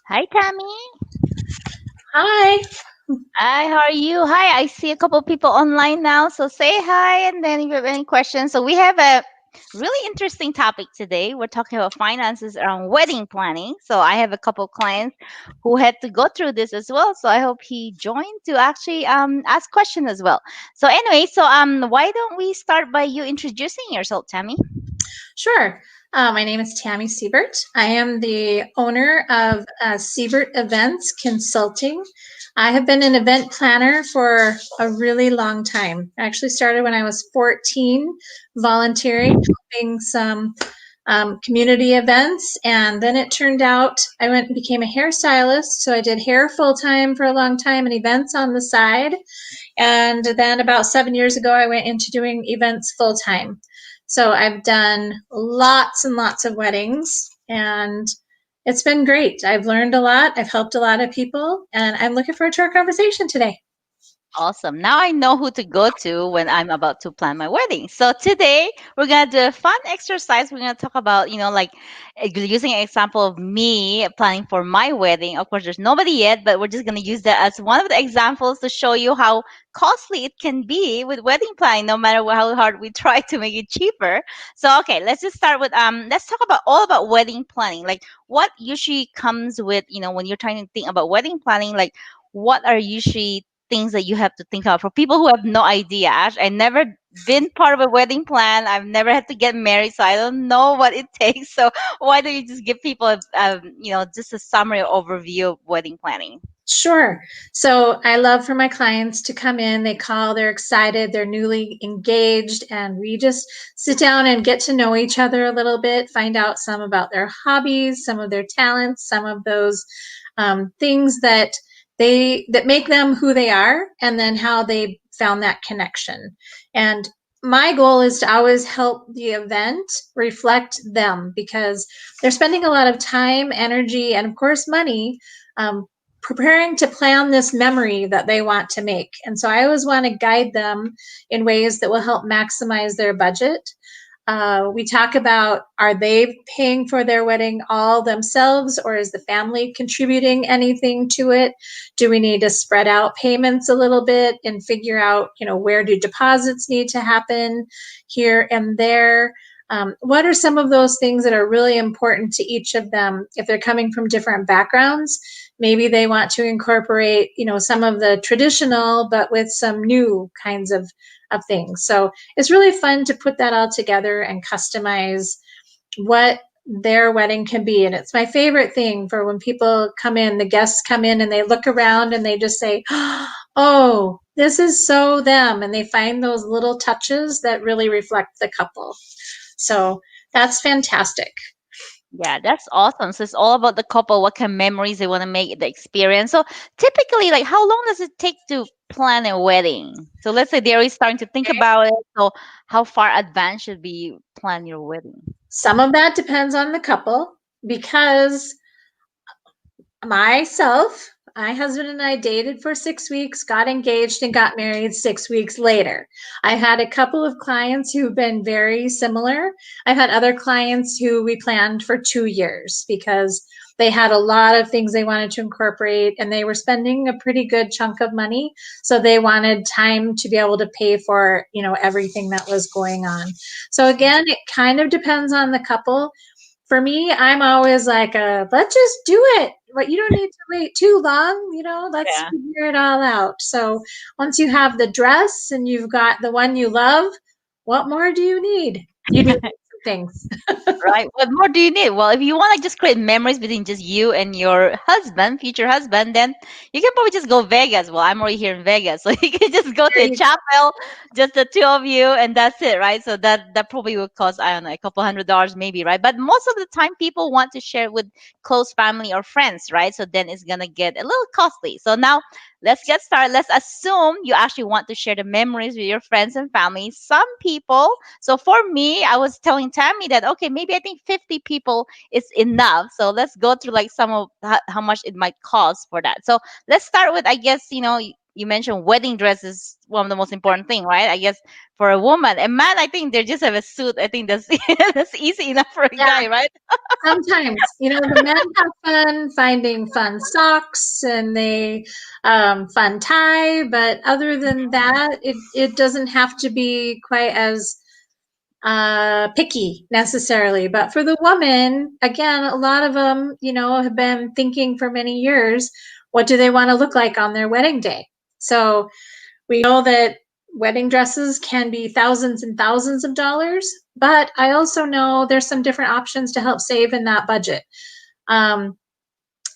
Hi, Tammy. Hi. Hi, how are you? Hi, I see a couple of people online now. So say hi, and then if you have any questions. So we have a really interesting topic today. We're talking about finances around wedding planning. So I have a couple of clients who had to go through this as well. So I hope he joined to actually ask questions as well. So anyway, why don't we start by you introducing yourself, Tammy? Sure. My name is Tami Siebert. I am the owner of Siebert Events Consulting. I have been an event planner for a really long time. I actually started when I was 14, volunteering, helping some community events. And then it turned out I went and became a hairstylist. So I did hair full time for a long time and events on the side. And then about 7 years ago, I went into doing events full time. So I've done lots and lots of weddings, and it's been great. I've learned a lot, I've helped a lot of people, and I'm looking forward to our conversation today. Awesome. Now I know who to go to when I'm about to plan my wedding. So today we're going to do a fun exercise. We're going to talk about, using an example of me planning for my wedding. Of course, there's nobody yet, but we're just going to use that as one of the examples to show you how costly it can be with wedding planning, no matter how hard we try to make it cheaper. So, okay, let's just start with, let's talk about all about wedding planning. Like what usually comes with, when you're trying to think about wedding planning, like what are usually things that you have to think of for people who have no idea. Ash, I never been part of a wedding plan. I've never had to get married, so I don't know what it takes. So why don't you just give people just a summary overview of wedding planning? Sure. So I love for my clients to come in, they call, they're excited, they're newly engaged, and we just sit down and get to know each other a little bit, find out some about their hobbies, some of their talents, some of those things that make them who they are, and then how they found that connection. And my goal is to always help the event reflect them because they're spending a lot of time, energy, and of course money um, preparing to plan this memory that they want to make. And so I always want to guide them in ways that will help maximize their budget. We talk about, are they paying for their wedding all themselves, or is the family contributing anything to it? Do we need to spread out payments a little bit and figure out, where do deposits need to happen here and there? What are some of those things that are really important to each of them if they're coming from different backgrounds? Maybe they want to incorporate, some of the traditional, but with some new kinds of things. So it's really fun to put that all together and customize what their wedding can be. And it's my favorite thing for when people come in, the guests come in and they look around and they just say, oh, this is so them. And they find those little touches that really reflect the couple. So that's fantastic. Yeah, that's awesome. So it's all about the couple, what kind of memories they want to make, the experience. So typically, like, how long does it take to plan a wedding? So let's say they're already starting to think about it. So how far advanced should be plan your wedding? Some of that depends on the couple because myself, my husband and I dated for 6 weeks, got engaged, and got married 6 weeks later. I've had a couple of clients who've been very similar. I've had other clients who we planned for 2 years because they had a lot of things they wanted to incorporate and they were spending a pretty good chunk of money. So they wanted time to be able to pay for, everything that was going on. So again, it kind of depends on the couple. For me, I'm always like, let's just do it. But you don't need to wait too long, let's Yeah. figure it all out. So once you have the dress and you've got the one you love, what more do you need? You need some things. Right. What more do you need? Well, if you want to just create memories between just you and your husband, future husband, then you can probably just go Vegas. Well, I'm already here in Vegas, so you can just go to There a you chapel, just the two of you, and that's it, right? So that probably will cost, I don't know, a couple $100 maybe, right? But most of the time, people want to share with close family or friends, right? So then it's gonna get a little costly. So now let's get started. Let's assume you actually want to share the memories with your friends and family. Some people, so for me, I was telling Tammy that, okay, maybe I think 50 people is enough. So let's go through like some of how much it might cost for that. So let's start with, I guess, you mentioned wedding dress is one of the most important thing, right? I guess for a woman. A man, I think they just have a suit. I think that's that's easy enough for a Yeah, guy, right? sometimes, the men have fun finding fun socks and they fun tie, but other than that, it doesn't have to be quite as picky necessarily. But for the woman, again, a lot of them, have been thinking for many years, what do they want to look like on their wedding day? So we know that wedding dresses can be thousands and thousands of dollars, but I also know there's some different options to help save in that budget. Um,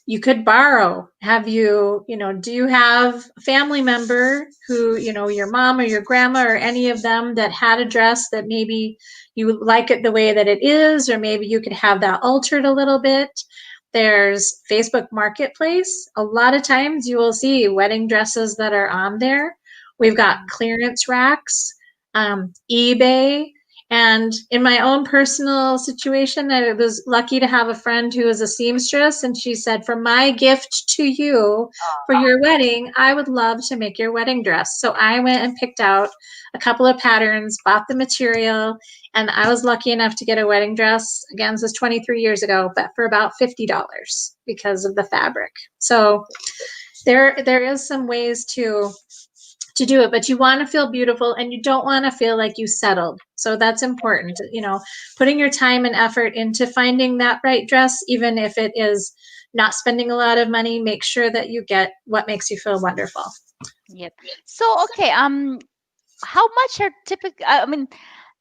you could borrow. Do you have a family member who, your mom or your grandma or any of them that had a dress that maybe you like it the way that it is, or maybe you could have that altered a little bit? There's Facebook Marketplace. A lot of times you will see wedding dresses that are on there. We've got clearance racks, eBay. And in my own personal situation, I was lucky to have a friend who is a seamstress, and she said, "For my gift to you for your wedding, I would love to make your wedding dress." So I went and picked out a couple of patterns, bought the material, and I was lucky enough to get a wedding dress. Again, this was 23 years ago, but for about $50 because of the fabric. So there is some ways to do it, but you want to feel beautiful and you don't want to feel like you settled. So that's important, putting your time and effort into finding that right dress, even if it is not spending a lot of money, make sure that you get what makes you feel wonderful. Yep. So okay, how much are typical? I mean,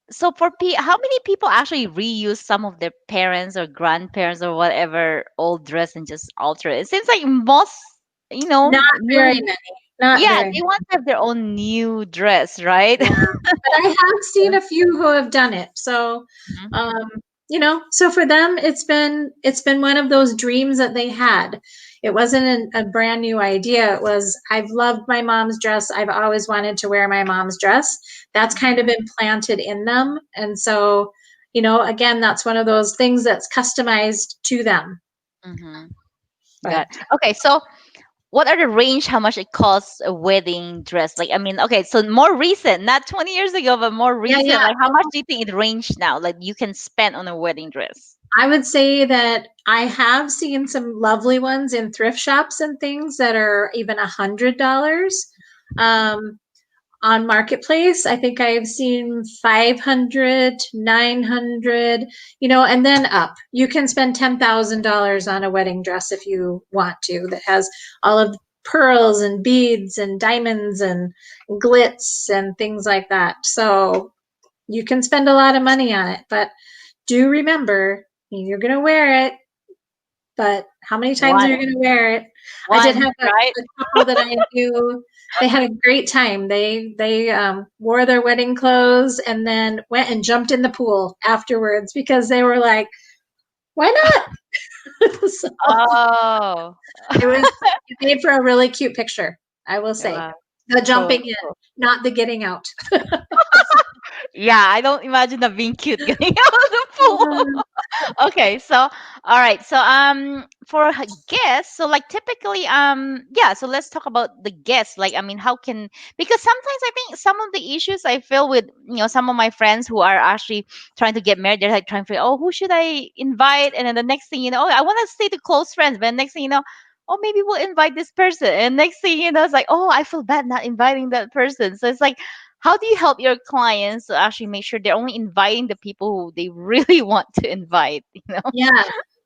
so for how many people actually reuse some of their parents or grandparents or whatever old dress and just alter it? It seems like most, Not very new, many. Not yeah, very they many. want to have their own new dress, right? Yeah. But I have seen a few who have done it. So, Mhm. um, so for them, it's been one of those dreams that they had. It wasn't a brand new idea. It was, I've loved my mom's dress. I've always wanted to wear my mom's dress. That's kind of implanted in them. And so, again, that's one of those things that's customized to them. Mm-hmm. Got But it. Okay, so what are the range? How much it costs a wedding dress? Like, I mean, okay, so more recent, not 20 years ago, but more yeah, recent. yeah. Like, how much do you think it ranged now? Like, you can spend on a wedding dress? I would say that I have seen some lovely ones in thrift shops and things that are even $100. Um, on Marketplace, I think I've seen 500, 900, and then up. You can spend $10,000 on a wedding dress if you want to, that has all of the pearls and beads and diamonds and glitz and things like that. So you can spend a lot of money on it, but do remember, you're going to wear it, but how many times are One, you going to wear it? I did once, have right? a couple that I knew. They had a great time. They wore their wedding clothes and then went and jumped in the pool afterwards because they were like, "Why not?" So Oh, it made for a really cute picture. I will say wow, the cool, jumping in, cool. not the getting out. Yeah, I don't imagine that being cute getting out of the pool. Okay, so all right, so for guests, so like typically yeah, so let's talk about the guests. Like, I mean, how can, because sometimes I think some of the issues I feel with, some of my friends who are actually trying to get married, they're like trying to figure, oh, who should I invite? And then the next thing you know, oh, I want to stay to close friends, but next thing you know, oh, maybe we'll invite this person, and next thing you know, it's like, oh, I feel bad not inviting that person. So it's like, how do you help your clients to actually make sure they're only inviting the people who they really want to invite, Yeah.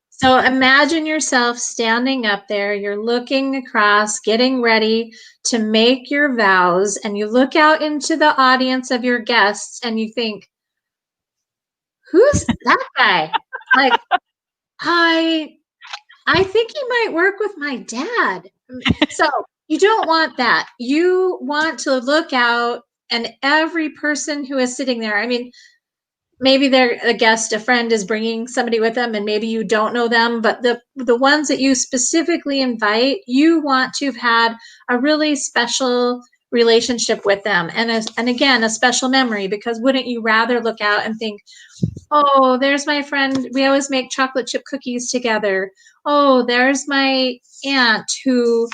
So imagine yourself standing up there, you're looking across, getting ready to make your vows, and you look out into the audience of your guests and you think, who's that guy? Like, I I think he might work with my dad. So you don't want that. You want to look out and every person who is sitting there, I mean, maybe they're a guest, a friend is bringing somebody with them and maybe you don't know them, but the ones that you specifically invite, you want to have had a really special relationship with them, and again, a special memory, because wouldn't you rather look out and think, oh, there's my friend, we always make chocolate chip cookies together. Oh, there's my aunt who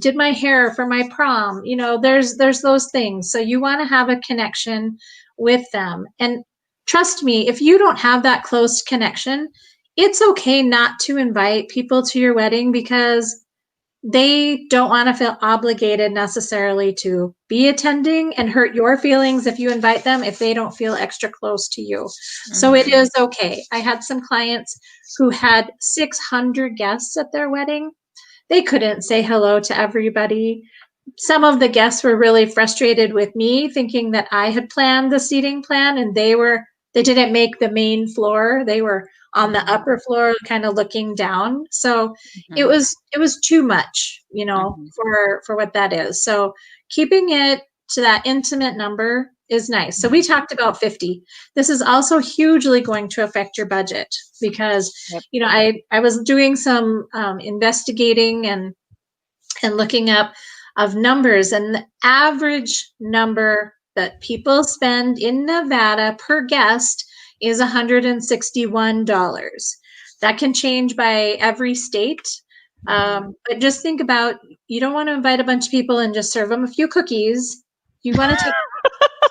did my hair for my prom. There's those things. So you want to have a connection with them. And trust me, if you don't have that close connection, it's okay not to invite people to your wedding because they don't want to feel obligated necessarily to be attending and hurt your feelings if you invite them if they don't feel extra close to you. So it Mm-hmm. is okay. I had some clients who had 600 guests at their wedding. They couldn't say hello to everybody. Some of the guests were really frustrated with me thinking that I had planned the seating plan and they didn't make the main floor. They were on the Mm-hmm. upper floor kind of looking down. So it Mm-hmm. was it was too much, Mm-hmm. for what that is. So keeping it to that intimate number is nice. So we Mm-hmm. talked about 50. This is also hugely going to affect your budget because Yep. I was doing some investigating and looking up of numbers, and the average number that people spend in Nevada per guest is $161. That can change by every state. Mm-hmm. But just think about, you don't want to invite a bunch of people and just serve them a few cookies. You want to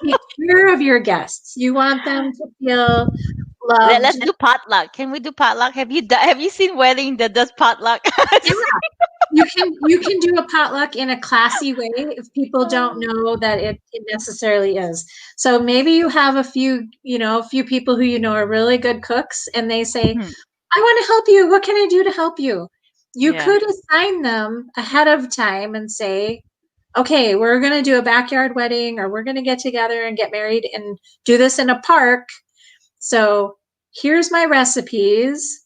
take care of your guests. You want them to feel loved. Let's do potluck. Can we do potluck? Have you seen wedding that does potluck? Yeah, you can do a potluck in a classy way if people don't know that it necessarily is. So maybe you have a few people who are really good cooks, and they say, Mhm. I want to help you. What can I do to help you? You Yeah. could assign them ahead of time and say, okay, we're going to do a backyard wedding, or we're going to get together and get married and do this in a park. So here's my recipes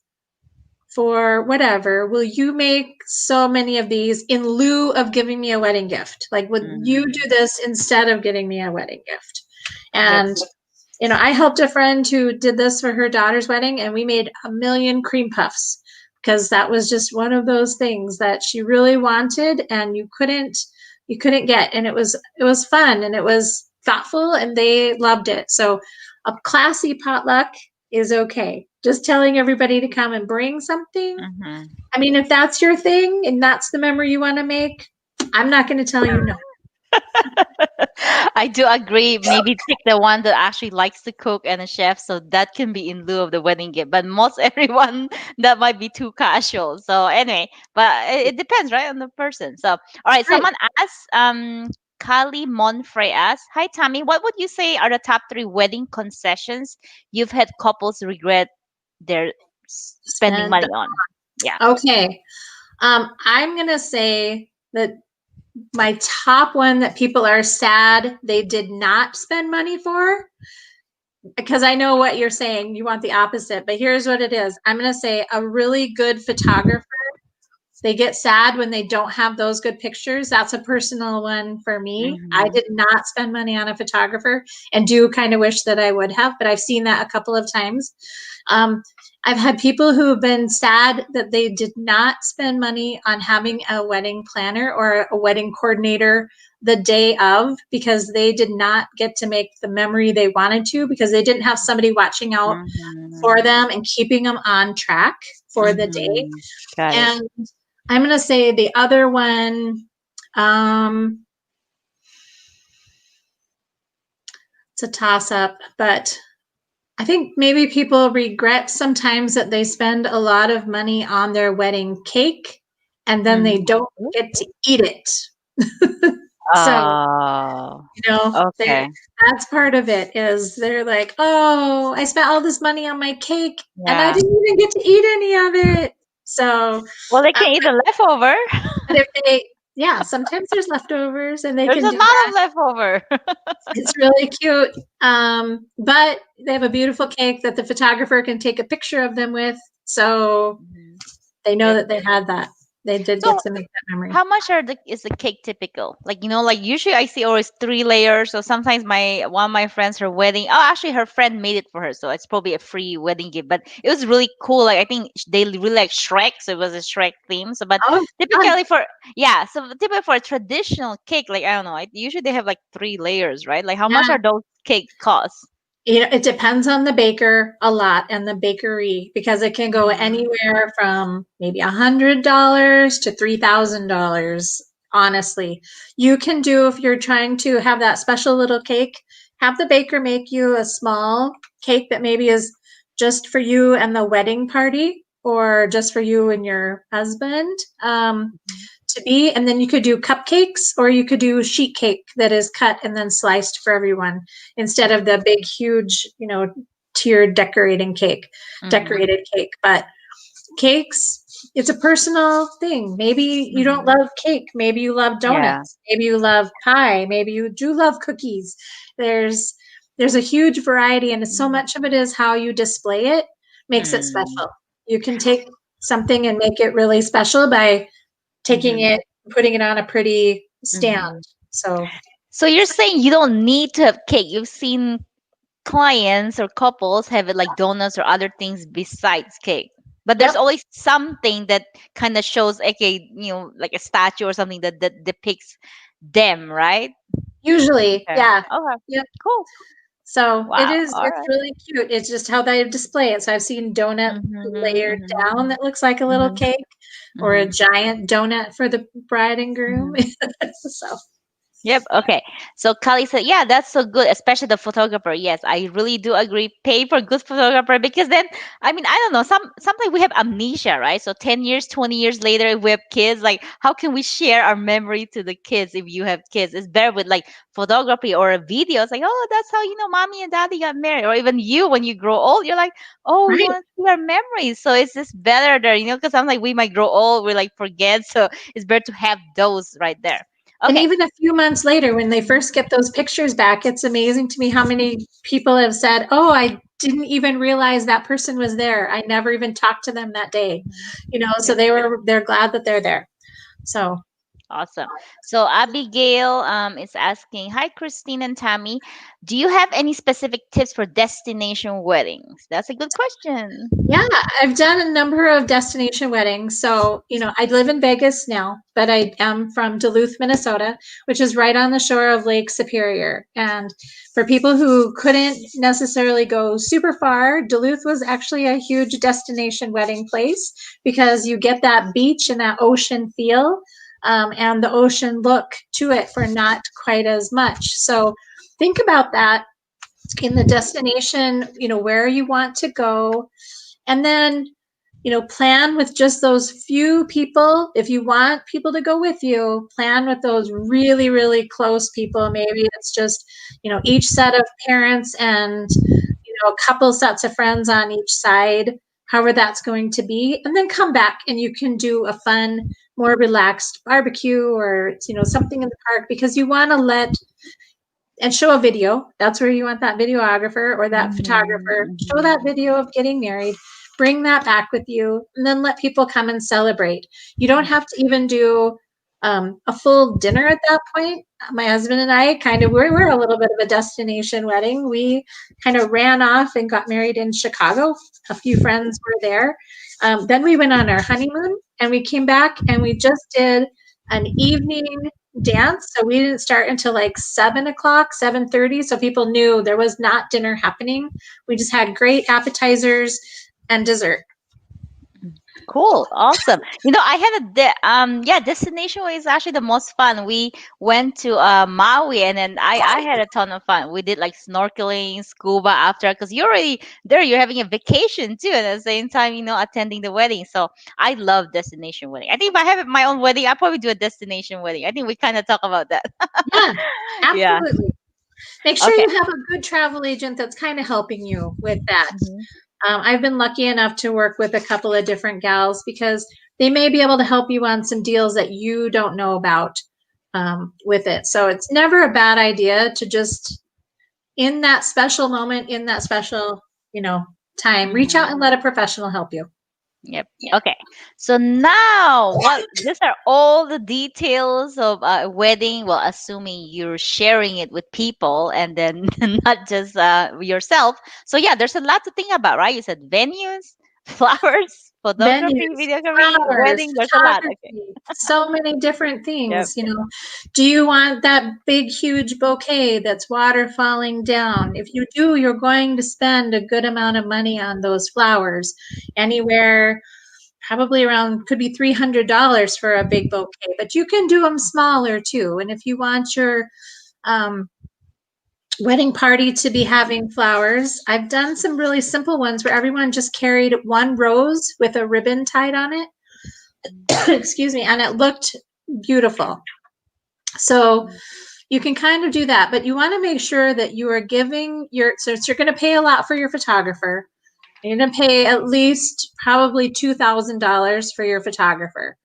for whatever. Will you make so many of these in lieu of giving me a wedding gift? Like, would you Mm-hmm. do this instead of getting me a wedding gift? Yep. And I helped a friend who did this for her daughter's wedding, and we made a million cream puffs because that was just one of those things that she really wanted, and you couldn't get, and it was fun, and it was thoughtful, and they loved it. So a classy potluck is okay. Just telling everybody to come and bring something. Mm-hmm. I mean, if that's your thing and that's the memory you want to make, I'm not going to tell you no. I do agree. Maybe pick the one that actually likes to cook and a chef, so that can be in lieu of the wedding gift. But most everyone that might be too casual. So anyway, but it depends, right, on the person. So all right, Right. someone asked, Kali Monfrey asks, "Hi Tammy, what would you say are the top three wedding concessions you've had couples regret their spending Spend. money on?" Yeah. Okay. I'm going to say that my top one that people are sad they did not spend money for, because I know what you're saying. You want the opposite, but here's what it is. I'm going to say a really good photographer. They get sad when they don't have those good pictures. That's a personal one for me. I Mm-hmm. did not spend money on a photographer and do kind of wish that I would have, but I've seen that a couple of times. Um, I've had people who have been sad that they did not spend money on having a wedding planner or a wedding coordinator the day of because they did not get to make the memory they wanted to because they didn't have somebody watching out Mm-hmm. for them and keeping them on track for the day. Mm-hmm. Got it. And I'm going to say the other one, um, it's a toss up, but I think maybe people regret sometimes that they spend a lot of money on their wedding cake and then they don't Mm-hmm. get to eat it. So, Oh, they okay. that's part of it is they're like, "Oh, I spent all this money on my cake and I Yeah. didn't even get to eat any of it." So, Well, they uh, can eat the leftover. but if they yeah, sometimes there's leftovers and they There's can a do lot that. of leftover. It's really cute. But they have a beautiful cake that the photographer can take a picture of them with. So Mhm. they know Yep. that they had that. They did get So, to make that memory. how much is the cake typical? Like, like usually I see always three layers. So sometimes one of my friends, her wedding, oh, actually her friend made it for her, so it's probably a free wedding gift. But it was really cool. Like I think they really like Shrek, so it was a Shrek theme. So, but Oh, fun. typically so typically for a traditional cake, like I don't know, usually they have like three layers, right? Like how much Yeah. are those cake cost? It depends on the baker a lot and the bakery because it can go Mm-hmm. anywhere from maybe $100 to $3,000 honestly. You can do, if you're trying to have that special little cake, have the baker make you a small cake that maybe is just for you and the wedding party, or just for you and your husband. Mhm. To be, and then you could do cupcakes, or you could do sheet cake that is cut and then sliced for everyone, instead of the big huge, tiered Mhm. decorated cake. But cakes, it's a personal thing. Maybe you don't Mhm. love cake, maybe you love Yeah. donuts, maybe you love pie, maybe you do love cookies. There's a huge variety, and so Mhm. much of it is how you display it makes it Mm. special. You can take something and make it really special by taking Mhm. it, putting it on a pretty stand. Mhm. So, So you're saying you don't need to have cake. You've seen clients or couples have it like donuts or other things besides cake. But there's yep, always something that kind of shows, okay, like a statue or something that depicts them, right? usually, Okay. yeah. Okay. Yep. Cool. So Wow. All it's right. really cute. It's just how they display it. So I've seen donut layered Mm-hmm, down that looks like a little mm-hmm, cake, or a mm-hmm, giant donut for the bride and groom. hmm. So, Yep. Okay. So Kali said, "Yeah, that's so good, especially the photographer." Yes, I really do agree. Pay for good photographer because then, I mean, I don't know. Sometimes we have amnesia, right? So 10 years, 20 years later, if we have kids, like how can we share our memory to the kids if you have kids? It's better with like photography or a video. It's like, oh, that's how mommy and daddy got married, or even you when you grow old, you're like, oh, we right. want to see our memories. So it's just better there, because I'm like we might grow old, we like forget. So it's better to have those right there. And Okay. even a few months later, when they first get those pictures back, it's amazing to me how many people have said, "Oh, I didn't even realize that person was there. I never even talked to them that day." Mhm. So Yep. they're glad that they're there. So, Awesome. So Abigail is asking, hi Christine and Tammy, do you have any specific tips for destination weddings? That's a good question. yeah, I've done a number of destination weddings. So, I live in Vegas now, but I am from Duluth, Minnesota, which is right on the shore of Lake Superior. And for people who couldn't necessarily go super far, Duluth was actually a huge destination wedding place, because you get that beach and that ocean feel, and the ocean look to it for not quite as much. So, think about that in the destination, where you want to go, and then, plan with just those few people. If you want people to go with you, plan with those really, really close people. Maybe it's just, each set of parents and, a couple sets of friends on each side, however that's going to be. And then come back and you can do a fun, more relaxed barbecue, or, something in the park, because you want to and show a video. That's where you want that videographer or that photographer. Show that Mm-hmm. video of getting married. Bring that back with you, and then let people come and celebrate. You don't have to even do a full dinner at that point. My husband and I kind of we're a little bit of a destination wedding. We kind of ran off and got married in Chicago. A few friends were there. Then we went on our honeymoon, and we came back and we just did an evening dance. So we didn't start until like 7 o'clock, 7:30. So people knew there was not dinner happening. We just had great appetizers and dessert. Cool, awesome. I had yeah, destination was actually the most fun. We went to Maui, and then I had a ton of fun. We did like snorkeling, scuba after, because you're already there. You're having a vacation too, and at the same time, attending the wedding. So I love destination wedding. I think if I have my own wedding, I probably do a destination wedding. I think we kind of talk about that. Yeah, Yeah. absolutely. Make sure Okay. you have a good travel agent that's kind of helping you with that. Hmm. I've been lucky enough to work with a couple of different gals, because they may be able to help you on some deals that you don't know about, with it. So it's never a bad idea to just, in that special moment, in that special, time, reach out Hmm. and let a professional help you. Yep. Okay. So now, what? These are all the details of a wedding. Well, assuming you're sharing it with people and then not just yourself. So yeah, there's a lot to think about, right? You said venues, flowers, photography, Venues, videography, flowers, wedding. There's a lot. Okay. photography, so many different Yep. things. Do you want that big, huge bouquet that's water falling down? If you do, you're going to spend a good amount of money on those flowers. Anywhere probably around, could be $300 for a big bouquet, but you can do them smaller too. And if you want your um, wedding party to be having flowers, I've done some really simple ones where everyone just carried one rose with a ribbon tied on it. Excuse me, and it looked beautiful. So you can kind of do that, but you want to make sure that you are giving your, so you're going to pay a lot for your photographer. You're going to pay at least probably $2,000 for your photographer.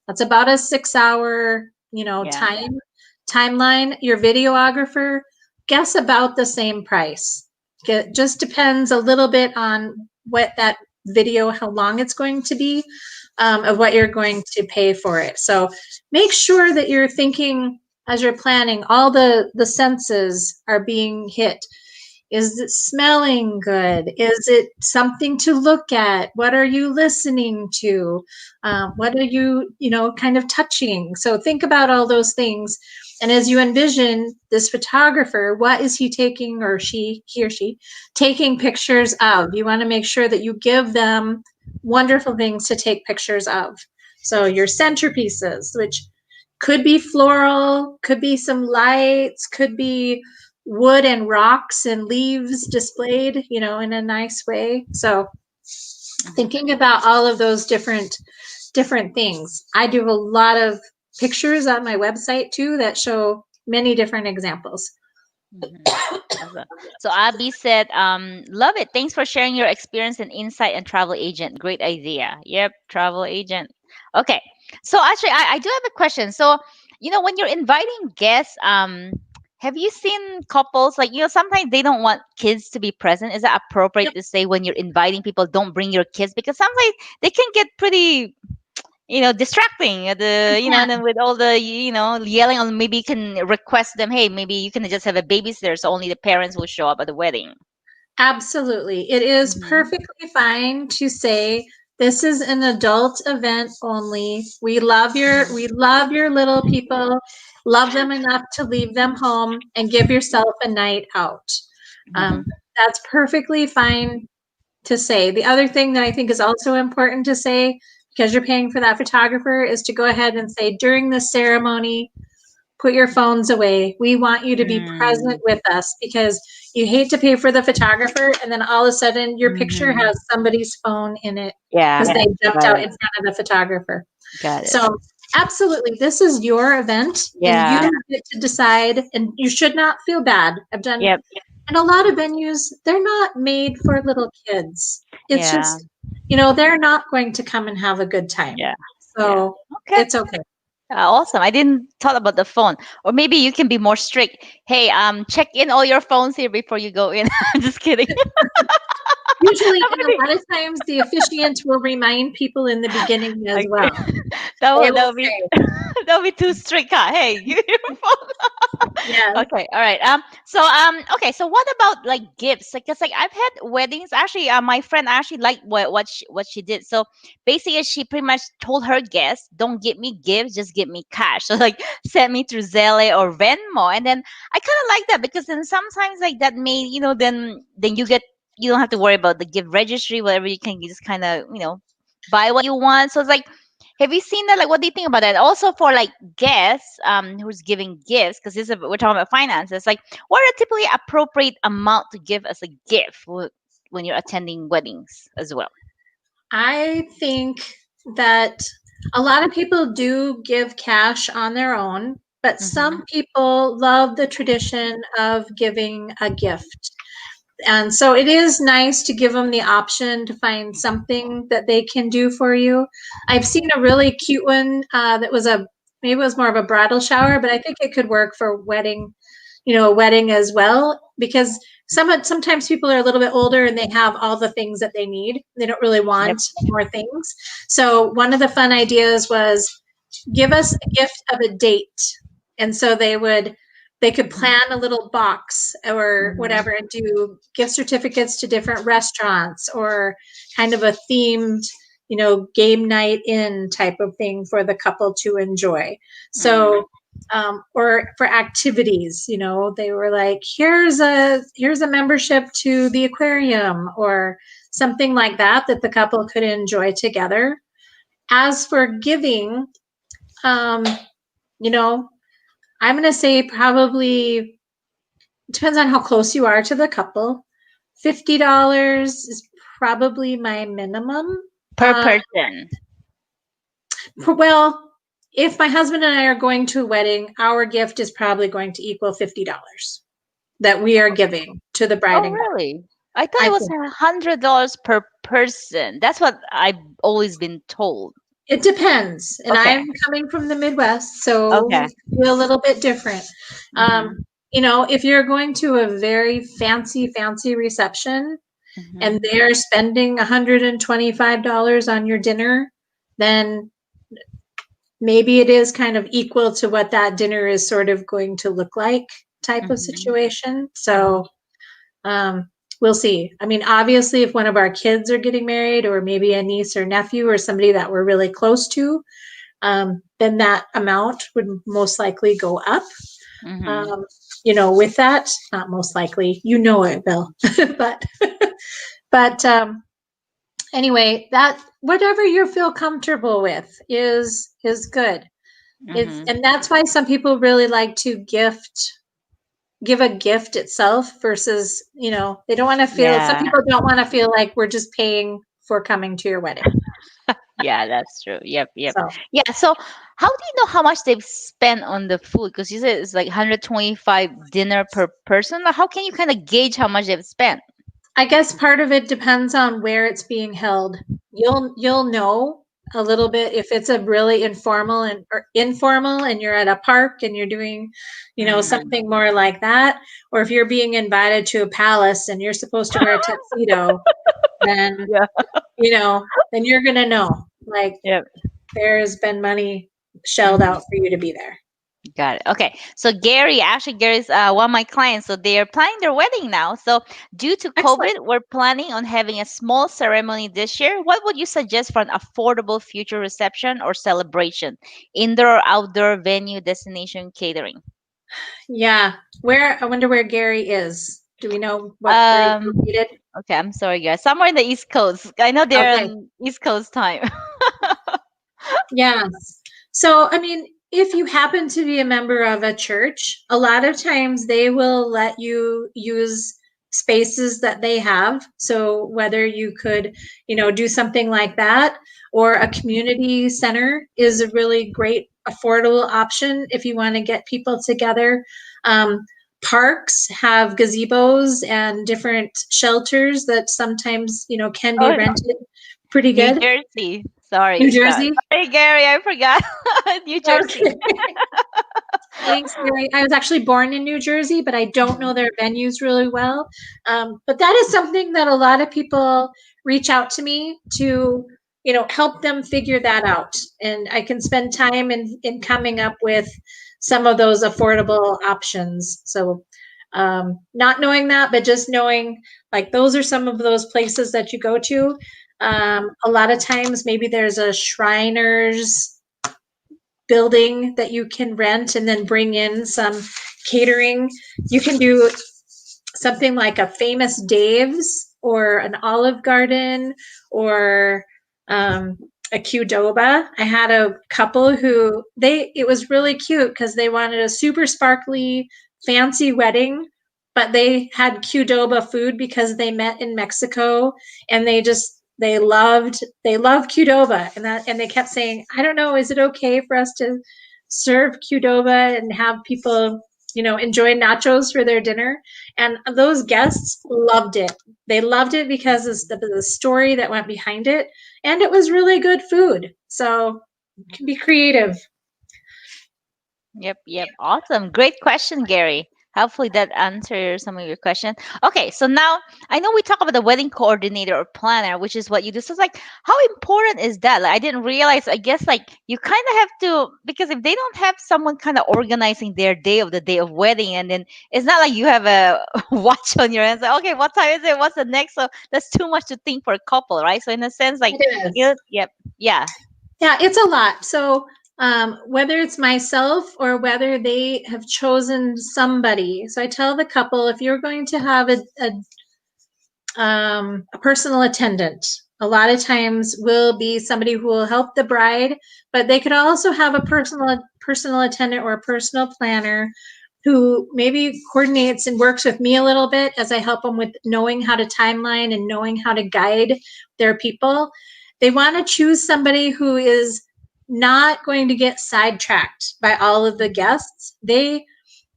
That's about a 6 hour, Yeah. timeline. Your videographer, guess about the same price. It just depends a little bit on what that video, how long it's going to be, of what you're going to pay for it. So make sure that you're thinking as you're planning, all the senses are being hit. Is it smelling good? Is it something to look at? What are you listening to? What are you, kind of touching? So think about all those things. And as you envision this photographer, what is he taking, or he or she taking pictures of? You want to make sure that you give them wonderful things to take pictures of. So your centerpieces, which could be floral, could be some lights, could be wood and rocks and leaves displayed, in a nice way. So thinking about all of those different things. I do a lot of pictures on my website too that show many different examples. Mhm. Awesome. So Abby said, love it. Thanks for sharing your experience and insight and travel agent. Great idea. Yep, travel agent. Okay. So actually I do have a question. So, when you're inviting guests, have you seen couples like, sometimes they don't want kids to be present. Is it appropriate to say when you're inviting people, don't bring your kids? Because sometimes they can get pretty distracting at and then with all the yelling, or maybe you can request them, hey, maybe you can just have a babysitter so only the parents will show up at the wedding. Absolutely. It is Mm-hmm. perfectly fine to say this is an adult event only. We love your little people. Love them enough to leave them home and give yourself a night out. Mm-hmm. That's perfectly fine to say. The other thing that I think is also important to say, because you're paying for that photographer, is to go ahead and say during the ceremony, put your phones away. We want you to be present Mm. with us, because you hate to pay for the photographer and then all of a sudden your picture Mm-hmm. has somebody's phone in it Yeah, because they jumped got out it. in front of the photographer. Got it. So, absolutely, this is your event and you Yeah. get to decide, and you should not feel bad. I've done, Yep. and a lot of venues, they're not made for little kids. It's Yeah. just, they're not going to come and have a good time. Yeah. Yeah. So, Okay. it's okay. Awesome. I didn't thought about the phone. Or maybe you can be more strict. Hey, check in all your phones here before you go in. I'm just kidding. Usually, That and would a be lot of times, the officiant will remind people in the beginning as okay. well. That They would will that would be say, that would be too strict, huh? Hey, you your phone. yes, Okay, all right. Okay. So what about like gifts? Like, cause like I've had weddings. Actually, my friend actually liked what she did. So basically, she pretty much told her guests, "Don't give me gifts, just give me cash." So like, send me through Zelle or Venmo, and then I kind of like that because then sometimes like that may then you don't have to worry about the gift registry, whatever. You can just kind of buy what you want. So it's like, have you seen that? Like, what do you think about that? Also, for like guests, who's giving gifts, because we're talking about finances. Like, what are typically appropriate amount to give as a gift when you're attending weddings as well? I think that a lot of people do give cash on their own, but Mm-hmm. some people love the tradition of giving a gift. And so it is nice to give them the option to find something that they can do for you. I've seen a really cute one that was maybe it was more of a bridal shower, but I think it could work for a wedding as well, because sometimes people are a little bit older and they have all the things that they need. They don't really Yep. want more things. So one of the fun ideas was give us a gift of a date. And so they could plan a little box or Mm-hmm. whatever and do gift certificates to different restaurants, or kind of a themed, game night in type of thing for the couple to enjoy. Mm-hmm. So or for activities, they were like, here's a membership to the aquarium or something like that the couple could enjoy together. As for giving, um, you know, I'm going to say probably depends on how close you are to the couple. $50 is probably my minimum. Per Uh, person? well, if my husband and I are going to a wedding, our gift is probably going to equal $50 that we are giving to the bride Oh, and groom. really? I thought I it was think $100 per person. That's what I've always been told. it depends. And Okay. I'm coming from the Midwest, so Okay. we feel a little bit different. Um, Mhm. if you're going to a very fancy reception and Mhm. they're spending $125 on your dinner, then maybe it is kind of equal to what that dinner is sort of going to look like type of Mhm. situation. Mhm. So um, we'll see. I mean, obviously, if one of our kids are getting married, or maybe a niece or nephew or somebody that we're really close to, then that amount would most likely go up. Mhm. Um, with that, not most likely, it will, but but anyway, that whatever you feel comfortable with is good. It's Mhm. and that's why some people really like to give a gift itself versus, they don't want to feel, some Yeah. people don't want to feel like we're just paying for coming to your wedding. Yeah, that's true. Yep, yep. So Yeah, so how do you know how much they've spent on the food? Because you said it's like 125 dinner per person. Like, how can you kind of gauge how much they've spent? I guess part of it depends on where it's being held. You'll know a little bit if it's a really informal and you're at a park and you're doing, Mm. something more like that, or if you're being invited to a palace and you're supposed to wear a tuxedo, then Yeah. then you're gonna know. Like Yep. there's been money shelled Hmm. out for you to be there. Got it. Okay. So Gary's one of my clients. So they are planning their wedding now. So due to Excellent. COVID, we're planning on having a small ceremony this year. What would you suggest for an affordable future reception or celebration? Indoor or outdoor venue, destination, catering? Yeah. Where I wonder where Gary is. Do we know where he's Um, located? okay, I'm sorry, guys. Somewhere in the East Coast. I know they're Okay. on East Coast time. Yes. So, I mean, if you happen to be a member of a church, a lot of times they will let you use spaces that they have. So, whether you could, do something like that, or a community center is a really great, affordable option if you want to get people together. Um, Parks have gazebos and different shelters that sometimes, can be Oh, rented pretty New good. Jersey. New Sorry. Jersey. Sorry, Gary. I forgot. New Jersey. Okay. Thanks, Mary. I was actually born in New Jersey, but I don't know Mhm. their venues really well. But that is something that a lot of people reach out to me to, help them figure that out. And I can spend time in coming up with some of those affordable options. So, not knowing that, but just knowing like those are some of those places that you go to. A lot of times, maybe there's a Shriners building that you can rent and then bring in some catering. You can do something like a Famous Dave's or an Olive Garden or a Qdoba. I had a couple who it was really cute because they wanted a super sparkly, fancy wedding, but they had Qdoba food because they met in Mexico and they loved Qdoba and they kept saying, I don't know, is it okay for us to serve Qdoba and have people, enjoy nachos for their dinner? And those guests loved it. They loved it because of the story that went behind it. And it was really good food. So it can be creative. Yep, yep. Awesome. Great question, Gary. Hopefully that answers some of your question. Okay, so now I know we talk about the wedding coordinator or planner, which is what you do. So it's like, how important is that? Like, I didn't realize. I guess like you kind of have to, because if they don't have someone kind of organizing their day of the day of wedding, and then it's not like you have a watch on your hands. Like, okay, what time is it? What's the next? So that's too much to think for a couple, right? So in a sense, like, It is. yep, yeah. Yeah, it's a lot. So whether it's myself or whether they have chosen somebody. So I tell the couple if you're going to have a personal attendant, a lot of times will be somebody who will help the bride, but they could also have a personal attendant or a personal planner who maybe coordinates and works with me a little bit as I help them with knowing how to timeline and knowing how to guide their people. They want to choose somebody who is not going to get sidetracked by all of the guests. They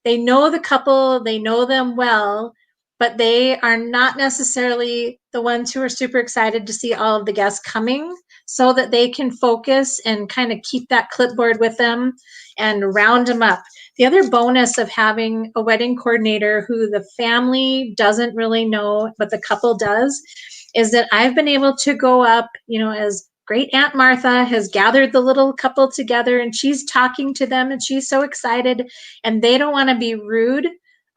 know the couple, they know them well, but they are not necessarily the ones who are super excited to see all of the guests coming so that they can focus and kind of keep that clipboard with them and round them up. The other bonus of having a wedding coordinator who the family doesn't really know, but the couple does, is that I've been able to go up, as great Aunt Martha has gathered the little couple together and she's talking to them and she's so excited and they don't want to be rude.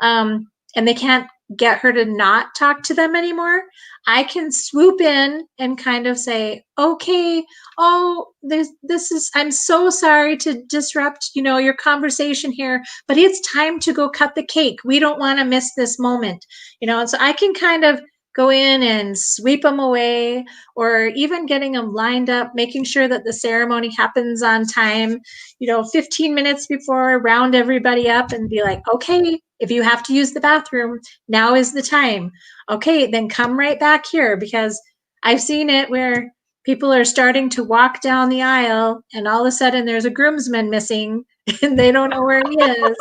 And they can't get her to not talk to them anymore. I can swoop in and kind of say, okay, oh, this is, I'm so sorry to disrupt, your conversation here, but it's time to go cut the cake. We don't want to miss this moment, and so I can kind of go in and sweep them away, or even getting them lined up, making sure that the ceremony happens on time, 15 minutes before, round everybody up and be like, okay, if you have to use the bathroom, now is the time. Okay, then come right back here, because I've seen it where people are starting to walk down the aisle and all of a sudden there's a groomsman missing and they don't know where he is.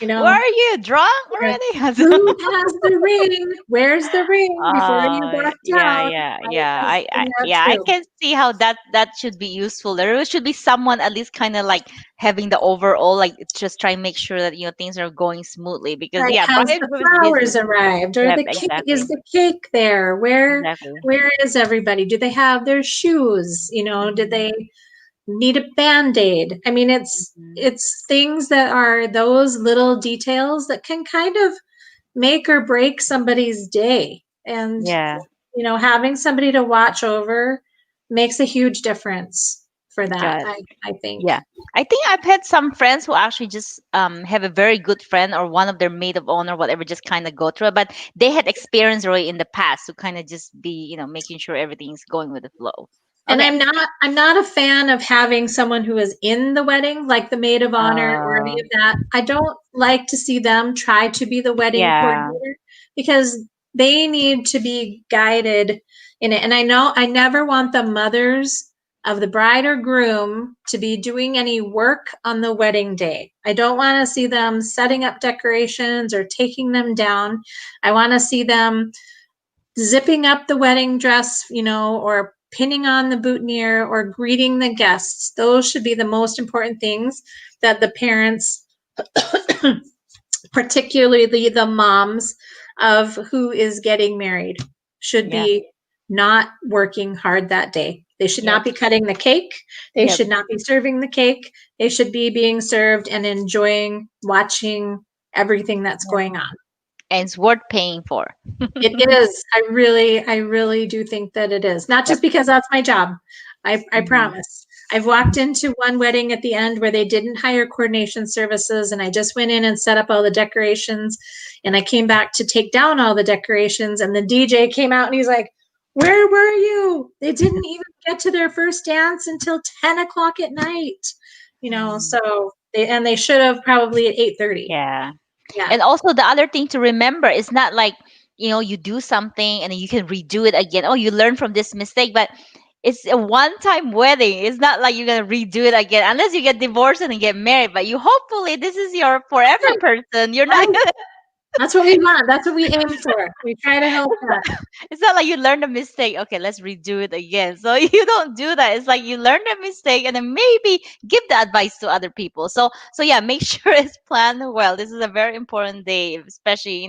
You Where know, are you drunk yeah. already? Who has the ring? Where's the ring before you Oh, walk yeah, down? yeah, I've yeah. seen that Yeah, I too. can see how that should be useful. There should be someone at least kind of like having the overall, like just try and make sure that things are going smoothly because Like, yeah, has bride and the groom is busy. flowers arrived? Or Yep, the cake, is exactly, the cake there? Where exactly. where is everybody? Do they have their shoes? Did Hmm. they need a band-aid? I mean, it's Hmm. it's things that are those little details that can kind of make or break somebody's day. And Yeah, having somebody to watch over makes a huge difference for that, got I think. yeah. I think I've had some friends who actually just have a very good friend or one of their maid of honor, whatever, just kind of go through it. But they had experience already in the past to kind of just be, making sure everything's going with the flow. And Okay. I'm not a fan of having someone who is in the wedding, like the maid of honor or any Uh, of that. I don't like to see them try to be the wedding yeah. coordinator, because they need to be guided in it. And I know I never want the mothers of the bride or groom to be doing any work on the wedding day. I don't want to see them setting up decorations or taking them down. I want to see them zipping up the wedding dress, or pinning on the boutonniere or greeting the guests. Those should be the most important things that the parents, particularly the moms of who is getting married, should Yeah. be not working hard that day. They should Yep. not be cutting the cake. They Yep. should not be serving the cake. They should be being served and enjoying watching everything that's Yep. going on. And it's worth paying for. It is. I really do think that it is. Not Yep. just because that's my job. I Hmm. promise. I've walked into one wedding at the end where they didn't hire coordination services, and I just went in and set up all the decorations, and I came back to take down all the decorations, and the DJ came out and he's like, "Where were you? They didn't even get to their first dance until 10 o'clock at night." Hmm. So they should have probably at 8:30. Yeah. Yeah. And also the other thing to remember is not like, you do something and then you can redo it again. Oh, you learn from this mistake, but it's a one-time wedding. It's not like you're gonna redo it again unless you get divorced and then get married. But you hopefully this is your forever Right. person. You're not Right. That's what we want. That's what we aim for. We try to help that. it's not like you learned a mistake. Okay, let's redo it again. So you don't do that. It's like you learn a mistake and then maybe give the advice to other people. So yeah, make sure it's planned well. This is a very important day, especially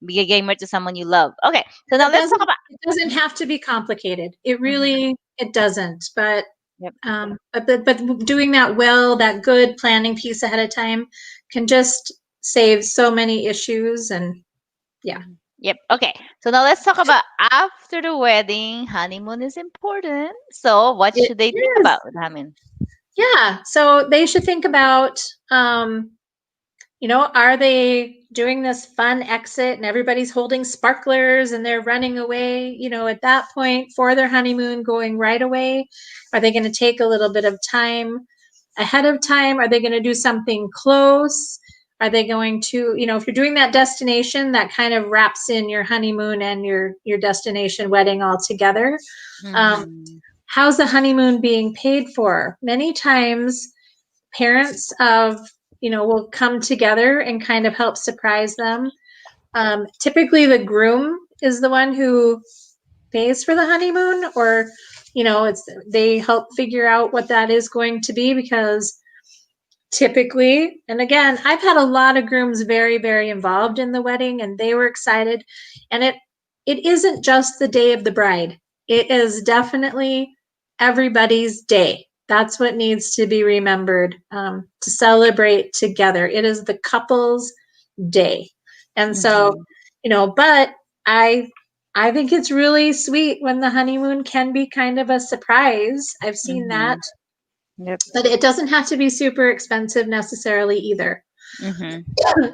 be getting married to someone you love. Okay, so now It let's talk doesn't about. it doesn't have to be complicated. It Mhm. really it doesn't. But Yep. doing that well, that good planning piece ahead of time can just save so many issues. And yeah. Mhm. Yep. Okay. So now let's talk about after the wedding. Honeymoon is important. So what It should they think is. about with honeymoon? Yeah. So they should think about, Are they doing this fun exit and everybody's holding sparklers and they're running away, at that point for their honeymoon going right away? Are they going to take a little bit of time ahead of time? Are they going to do something close? Are they going to, if you're doing that destination, that kind of wraps in your honeymoon and your destination wedding all together. Um, Mm-hmm. how's the honeymoon being paid for? Many times parents of will come together and kind of help surprise them. Typically the groom is the one who pays for the honeymoon, or it's they help figure out what that is going to be, because typically, and again, I've had a lot of grooms very, very involved in the wedding, and they were excited. And it isn't just the day of the bride, it is definitely everybody's day. That's what needs to be remembered, to celebrate together. It is the couple's day. And so, Mm-hmm. but I think it's really sweet when the honeymoon can be kind of a surprise. I've seen that, Mm-hmm. Yep. but it doesn't have to be super expensive necessarily either. Mm-hmm.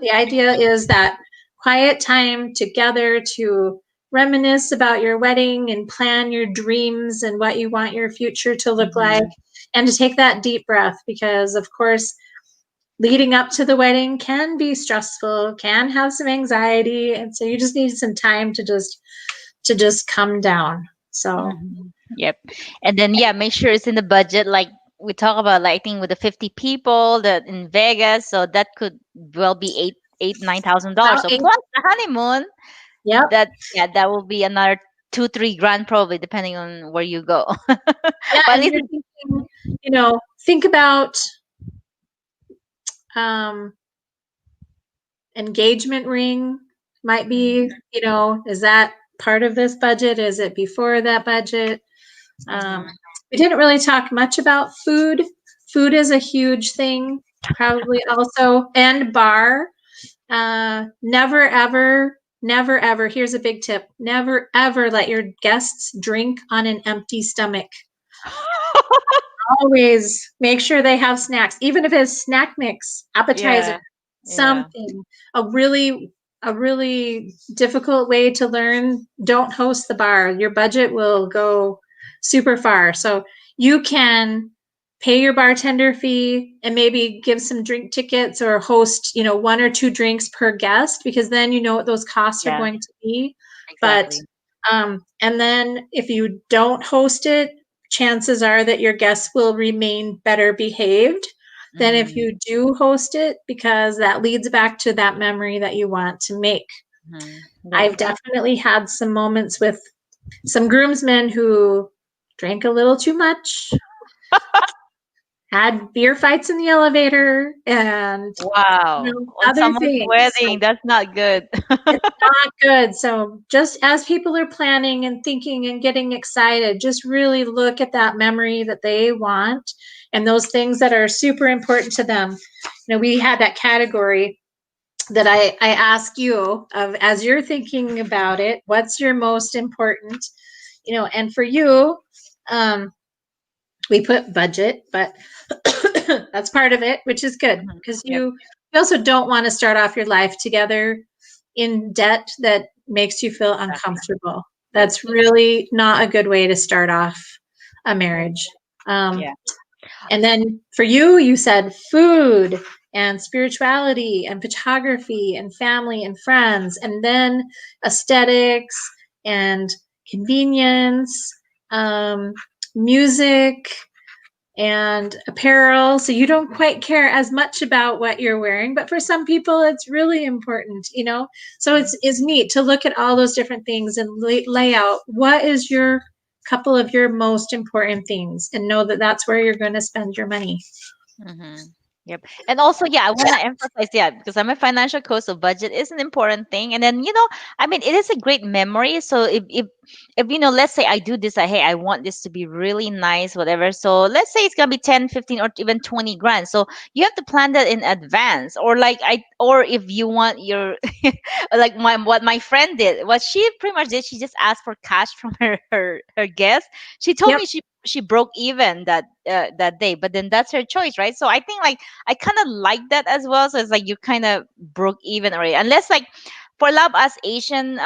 The idea is that quiet time together to reminisce about your wedding and plan your dreams and what you want your future to look like, Mm-hmm. and to take that deep breath, because of course leading up to the wedding can be stressful, can have some anxiety, and so you just need some time to just come down. So Mm-hmm. Yep. And then yeah, make sure it's in the budget. Like we talk about, like I think with the 50 people that in Vegas, so that could well be $9,000. about So eight. plus the honeymoon, Yep. that yeah, that will be another 2-3 grand probably depending on where you go. Yeah, But at and least you're thinking, think about um engagement ring might be, is that part of this budget? Is it before that budget? Um, mm-hmm. we didn't really talk much about food. Food is a huge thing, probably also, and bar. Never ever, never ever. Here's a big tip: never ever let your guests drink on an empty stomach. Always make sure they have snacks, even if it's snack mix, appetizer, Yeah. Yeah. something. A really a really difficult way to learn, don't host the bar. Your budget will go super far. So you can pay your bartender fee and maybe give some drink tickets, or host, one or two drinks per guest, because then you know what those costs are Yeah. going to be. But Exactly. and then if you don't host it, chances are that your guests will remain better behaved than if Mm-hmm. you do host it, because that leads back to that memory that you want to make. Mm-hmm. Yep. I've definitely had some moments with some groomsmen who drank a little too much, had beer fights in the elevator, and Wow. On other someone's things. So wedding, that's not good. it's not good. So just as people are planning and thinking and getting excited, just really look at that memory that they want and those things that are super important to them. We had that category that I ask you of, as you're thinking about it, what's your most important, and for you, um, we put budget, but that's part of it, which is good, Mhm. because Yep. you also don't want to start off your life together in debt that makes you feel Exactly. uncomfortable. Yep. That's really not a good way to start off a Yep. marriage. Um, Yeah. and then for you, you said food and spirituality and photography and family and friends, and then aesthetics and convenience, um, music and apparel. So you don't quite care as much about what you're wearing, but for some people, it's really important. So it's neat to look at all those different things and lay out what is your couple of your most important things, and know that that's where you're going to spend your money. Mm-hmm. Yep. And also, yeah, I want to emphasize, yeah, because I'm a financial coach, so budget is an important thing. And then, I mean, it is a great memory. So if let's say I do this, hey, I want this to be really nice, whatever. So let's say it's gonna be 10, 15, or even 20 grand. So you have to plan that in advance. Or if you want your, like what my friend did, what she pretty much did, she just asked for cash from her guest. She told Yep. me she she broke even that day, but then that's her choice, right? So I think like I kind of like that as well. So it's like you kind of broke even already, unless like for a lot of us Asian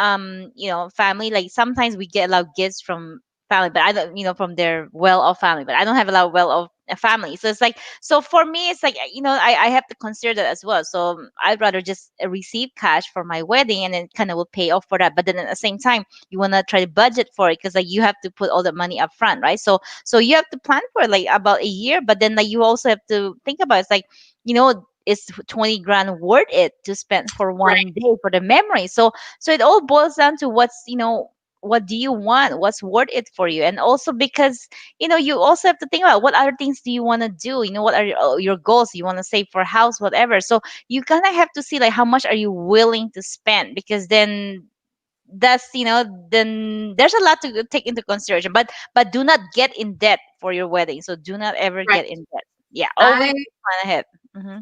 family, like sometimes we get a lot of gifts from family, but I don't, from their well-off family, but I don't have a lot of well-off family. So it's like, so for me it's like, I have to consider that as well. So I'd rather just receive cash for my wedding and then kind of will pay off for that, but then at the same time you want to try to budget for it, because like you have to put all the money up front, right? So you have to plan for like about a year, but then like you also have to think about, it's like, is 20 grand worth it to spend for one day for the memory? So it all boils down to what's, what do you want, what's worth it for you. And also because, you also have to think about what other things do you want to do, what are your goals, you want to save for a house, whatever. So you kind of have to see like how much are you willing to spend, because then that's, then there's a lot to take into consideration. But do not get in debt for your wedding. So do not ever Right. get in debt. Yeah, always I plan ahead. Hmm.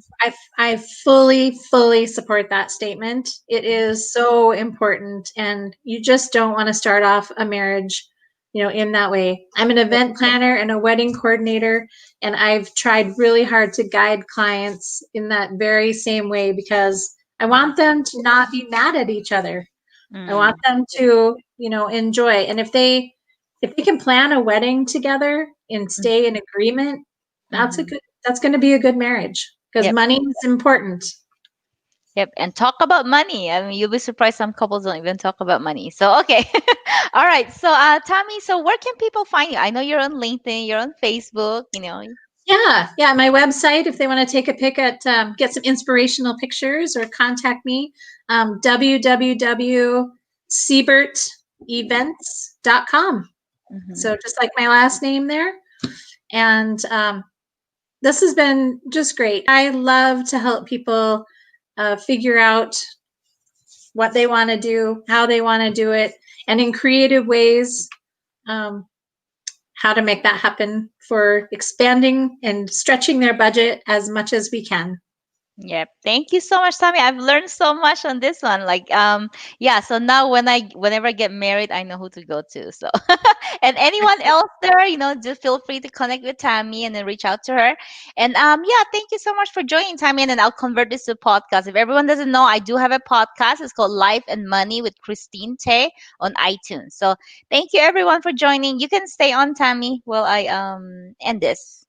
I fully support that statement. It is so important, and you just don't want to start off a marriage, in that way. I'm an event planner and a wedding coordinator, and I've tried really hard to guide clients in that very same way, because I want them to not be mad at each other. I Mm. want them to, enjoy. And if they can plan a wedding together and stay in agreement, Mm-hmm. that's going to be a good marriage, because Yep. money is important. Yep. And talk about money. I mean, you'll be surprised some couples don't even talk about money. So, okay. All right. So, Tommy, so where can people find you? I know you're on LinkedIn, you're on Facebook. Yeah, my website, if they want to take a pic at, get some inspirational pictures or contact me, www.siebertevents.com. Mm-hmm. So just like my last name there. And this has been just great. I love to help people figure out what they want to do, how they want to do it, and in creative ways, um, how to make that happen for expanding and stretching their budget as much as we can. Yep. Thank you so much, Tommy. I've learned so much on this one. Like, yeah. So now whenever I get married, I know who to go to. So, and anyone else there, just feel free to connect with Tammy and then reach out to her. And yeah, thank you so much for joining, Tammy. And then I'll convert this to a podcast. If everyone doesn't know, I do have a podcast. It's called Life and Money with Christine Tay on iTunes. So thank you everyone for joining. You can stay on, Tammy, while I end this.